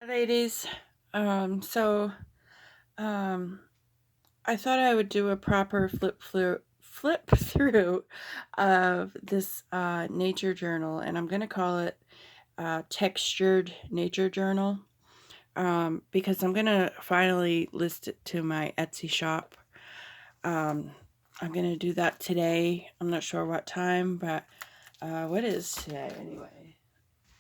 Ladies, so um, I thought I would do a proper flip through of this nature journal, and I'm gonna call it textured nature journal because I'm gonna finally list it to my Etsy shop. Um, I'm gonna do that today. I'm not sure what time, but what is today anyway?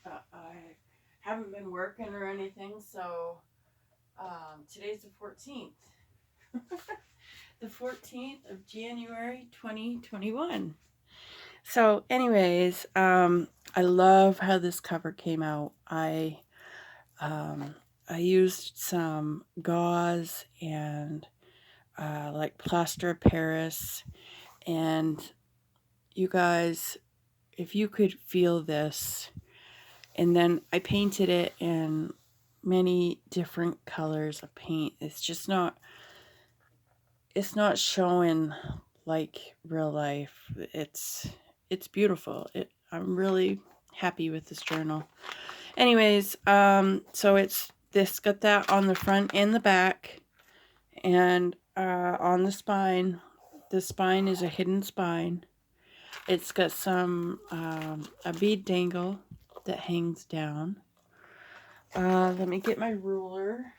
I haven't been working or anything, so today's the 14th. The 14th of January 2021. So, anyways, I love how this cover came out. Um, I used some gauze and like plaster of Paris, and you guys, if you could feel this, and then I painted it in many different colors of paint. It's not showing like real life. It's beautiful. I'm really happy with this journal. Anyways, so it's this got that on the front and the back, and on the spine. The spine is a hidden spine. It's got some a bead dangle that hangs down. Let me get my ruler.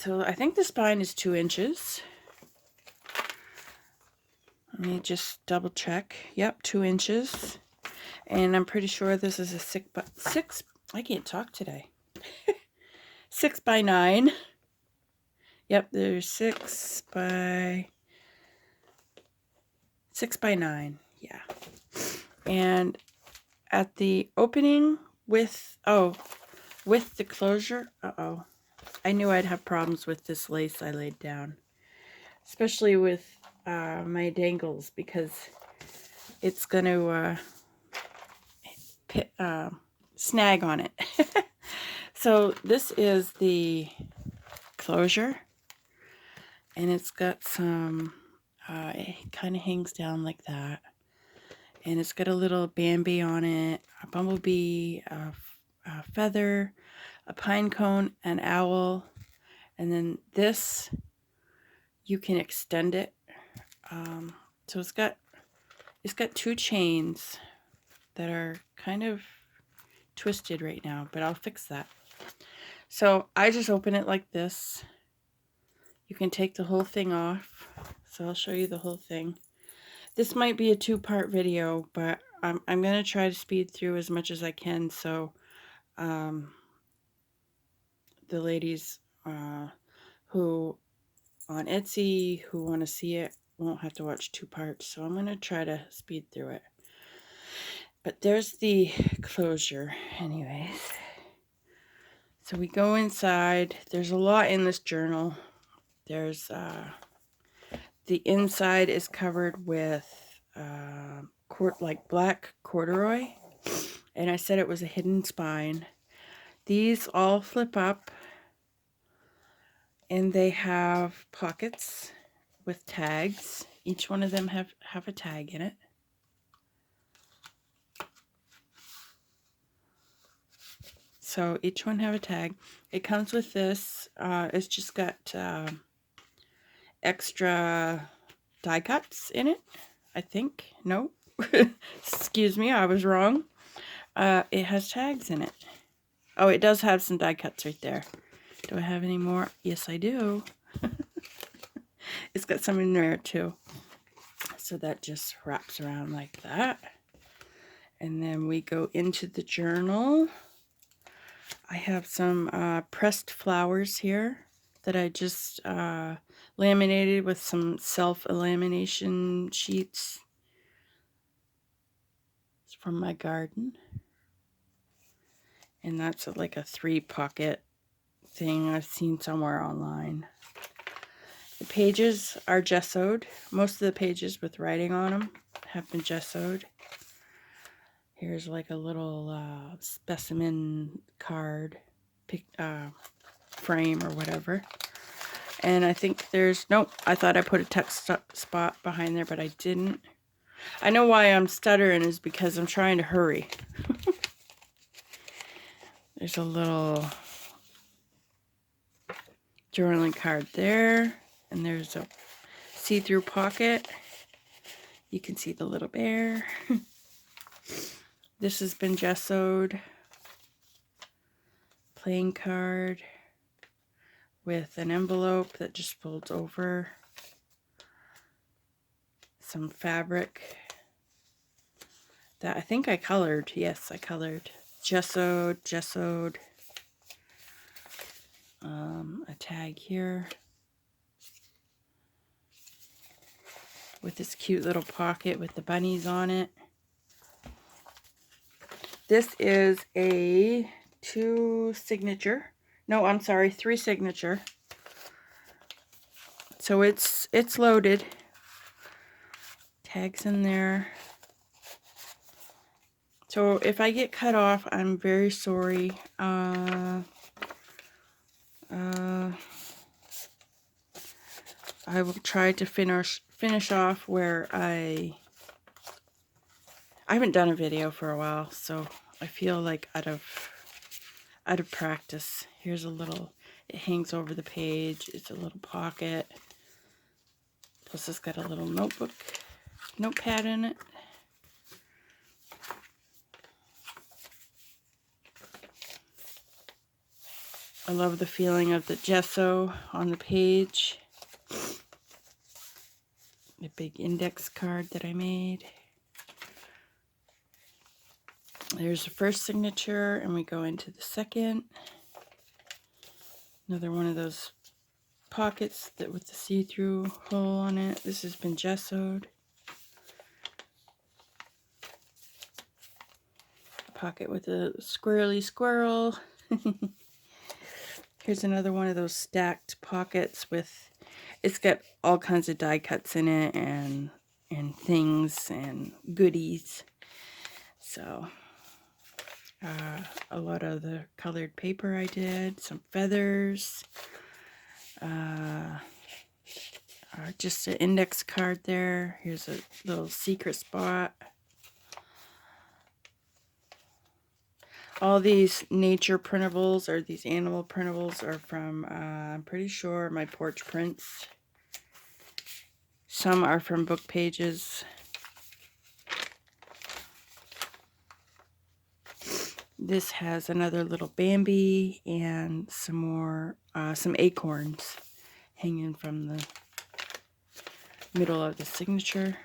So I think the spine is 2 inches. Let me just double check. Yep, 2 inches. And I'm pretty sure this is a six. I can't talk today. 6 by 9. Yep, there's 6 by 9. Yeah. And at the opening with the closure. I knew I'd have problems with this lace I laid down, especially with my dangles, because it's going to snag on it. So this is the closure, and it's got some, it kind of hangs down like that, and it's got a little Bambi on it, a bumblebee, a feather, a pine cone, an owl, and then this, you can extend it. So it's got 2 chains that are kind of twisted right now, but I'll fix that. So I just open it like this. You can take the whole thing off. So I'll show you the whole thing. This might be a 2-part video, but I'm going to try to speed through as much as I can, so the ladies who on Etsy who want to see it won't have to watch 2 parts. So I'm going to try to speed through it. But there's the closure anyways. So we go inside. There's a lot in this journal. There's the inside is covered with like black corduroy, and I said it was a hidden spine. These all flip up, and they have pockets with tags. Each one of them have a tag in it. So each one have a tag. It comes with this. It's just got extra die cuts in it, I think. No. Excuse me, I was wrong. It has tags in it. Oh, it does have some die cuts right there. Do I have any more? Yes, I do. It's got some in there too. So that just wraps around like that. And then we go into the journal. I have some pressed flowers here that I just laminated with some self-lamination sheets. It's from my garden. And that's like a 3-pocket thing I've seen somewhere online. The pages are gessoed. Most of the pages with writing on them have been gessoed. Here's like a little specimen card frame or whatever. And I think I thought I put a text spot behind there, but I didn't. I know why I'm stuttering is because I'm trying to hurry. There's a little journaling card there, and there's a see-through pocket. You can see the little bear. This has been gessoed. Playing card with an envelope that just folds over. Some fabric that I think I colored. Yes, I colored. Gessoed. A tag here with this cute little pocket with the bunnies on it. This is a 3 signature. So it's loaded. Tags in there. So if I get cut off, I'm very sorry. I will try to finish off where I haven't done a video for a while, so I feel like out of practice. Here's a little, it hangs over the page. It's a little pocket. Plus it's got a little notepad in it. I love the feeling of the gesso on the page. A big index card that I made. There's the first signature, and we go into the second. Another one of those pockets that with the see-through hole on it. This has been gessoed. A pocket with a squirrely squirrel. Here's another one of those stacked pockets with, it's got all kinds of die cuts in it and things and goodies. So a lot of the colored paper I did, some feathers, just an index card there. Here's a little secret spot. All these nature printables, or these animal printables, are from, I'm pretty sure, my porch prints. Some are from Book Pages. This has another little Bambi and some more, some acorns hanging from the middle of the signature.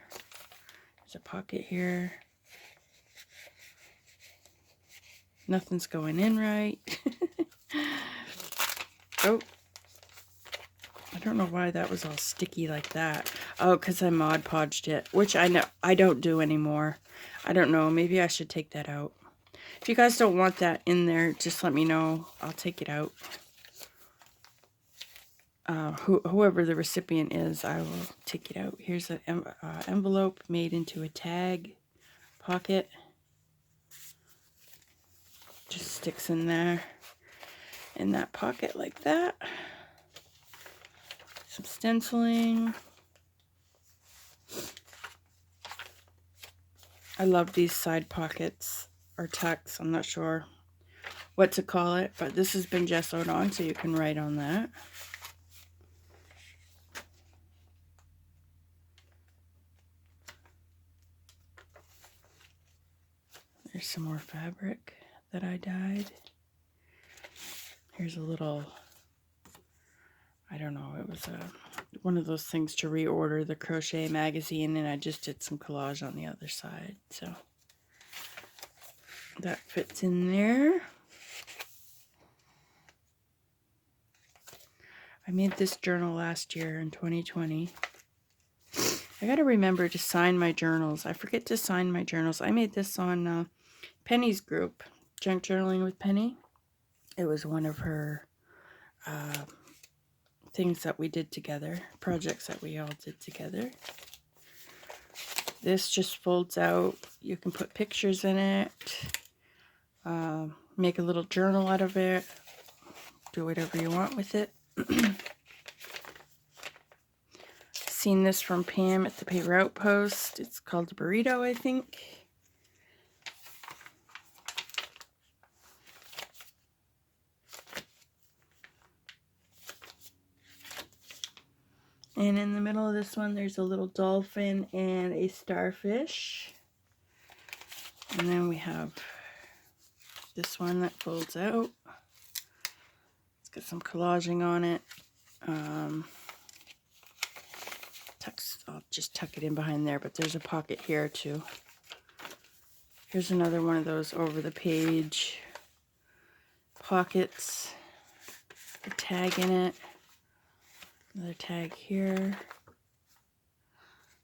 There's a pocket here. Nothing's going in right. Oh, I don't know why that was all sticky like that. Oh, because I Mod Podged it, which I know I don't do anymore. I don't know. Maybe I should take that out. If you guys don't want that in there, just let me know. I'll take it out. Whoever the recipient is, I will take it out. Here's an envelope made into a tag pocket. Just sticks in there, in that pocket like that. Some stenciling. I love these side pockets or tucks. I'm not sure what to call it, but this has been gessoed on, so you can write on that. There's some more fabric that I dyed. Here's a little, I don't know, it was one of those things to reorder the crochet magazine, and I just did some collage on the other side, so that fits in there. I made this journal last year in 2020. I gotta remember to sign my journals. I forget to sign my journals. I made this on Penny's group, Junk Journaling with Penny. It was one of her things that we did together, projects that we all did together. This just folds out. You can put pictures in it, make a little journal out of it, do whatever you want with it. Seen this from Pam at the Paper Outpost. It's called a burrito, I think. And in the middle of this one, there's a little dolphin and a starfish. And then we have this one that folds out. It's got some collaging on it. I'll just tuck it in behind there, but there's a pocket here too. Here's another one of those over the page pockets. A tag in it. Another tag here.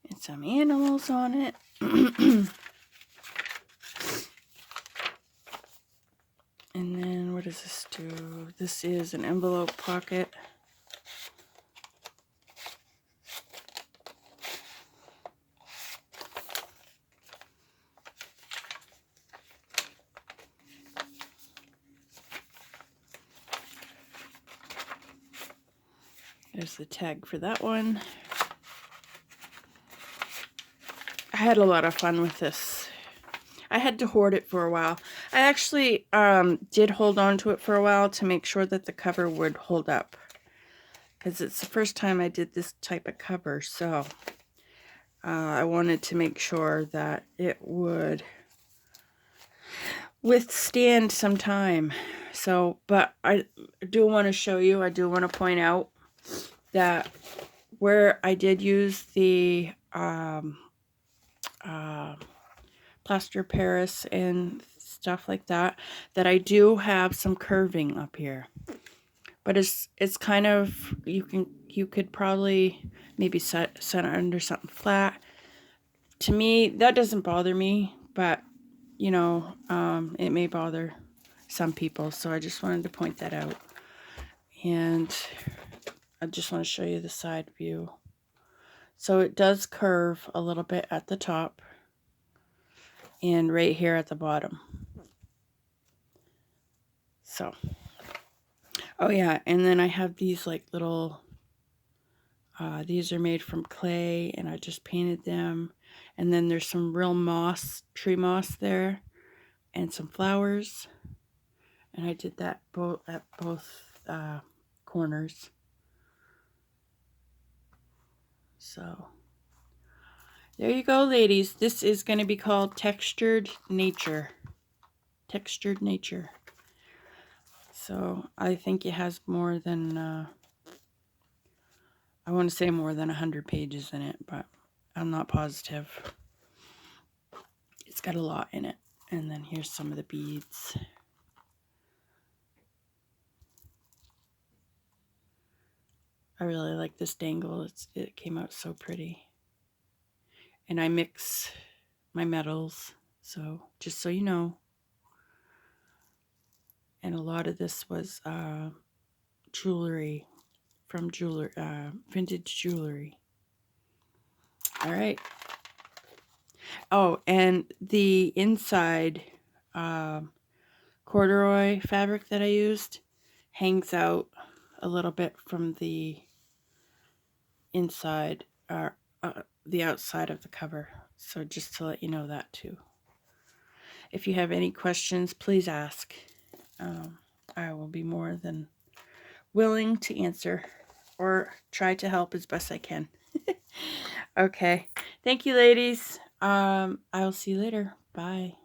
And some animals on it. And then what does this do? This is an envelope pocket. There's the tag for that one. I had a lot of fun with this. I had to hoard it for a while. I actually did hold on to it for a while to make sure that the cover would hold up, because it's the first time I did this type of cover, so I wanted to make sure that it would withstand some time. So, but I do want to show you, I do want to point out that where I did use the plaster Paris and stuff like that, that I do have some curving up here, but it's kind of, you could probably maybe set it under something flat. To me, that doesn't bother me, but you know, it may bother some people, so I just wanted to point that out. And I just want to show you the side view. So it does curve a little bit at the top and right here at the bottom. So, oh yeah, and then I have these like little, these are made from clay and I just painted them. And then there's some real moss, tree moss there, and some flowers. And I did that at both corners. So there you go, ladies. This is going to be called Textured Nature. Textured Nature. So I think it has more than, I want to say more than 100 pages in it, but I'm not positive. It's got a lot in it. And then here's some of the beads. I really like this dangle. It came out so pretty. And I mix my metals, so just so you know. And a lot of this was jewelry from vintage jewelry. All right. Oh, and the inside corduroy fabric that I used hangs out a little bit from the inside, or the outside of the cover. So just to let you know that too. If you have any questions, please ask. I will be more than willing to answer or try to help as best I can. Okay. Thank you, ladies. I will see you later. Bye.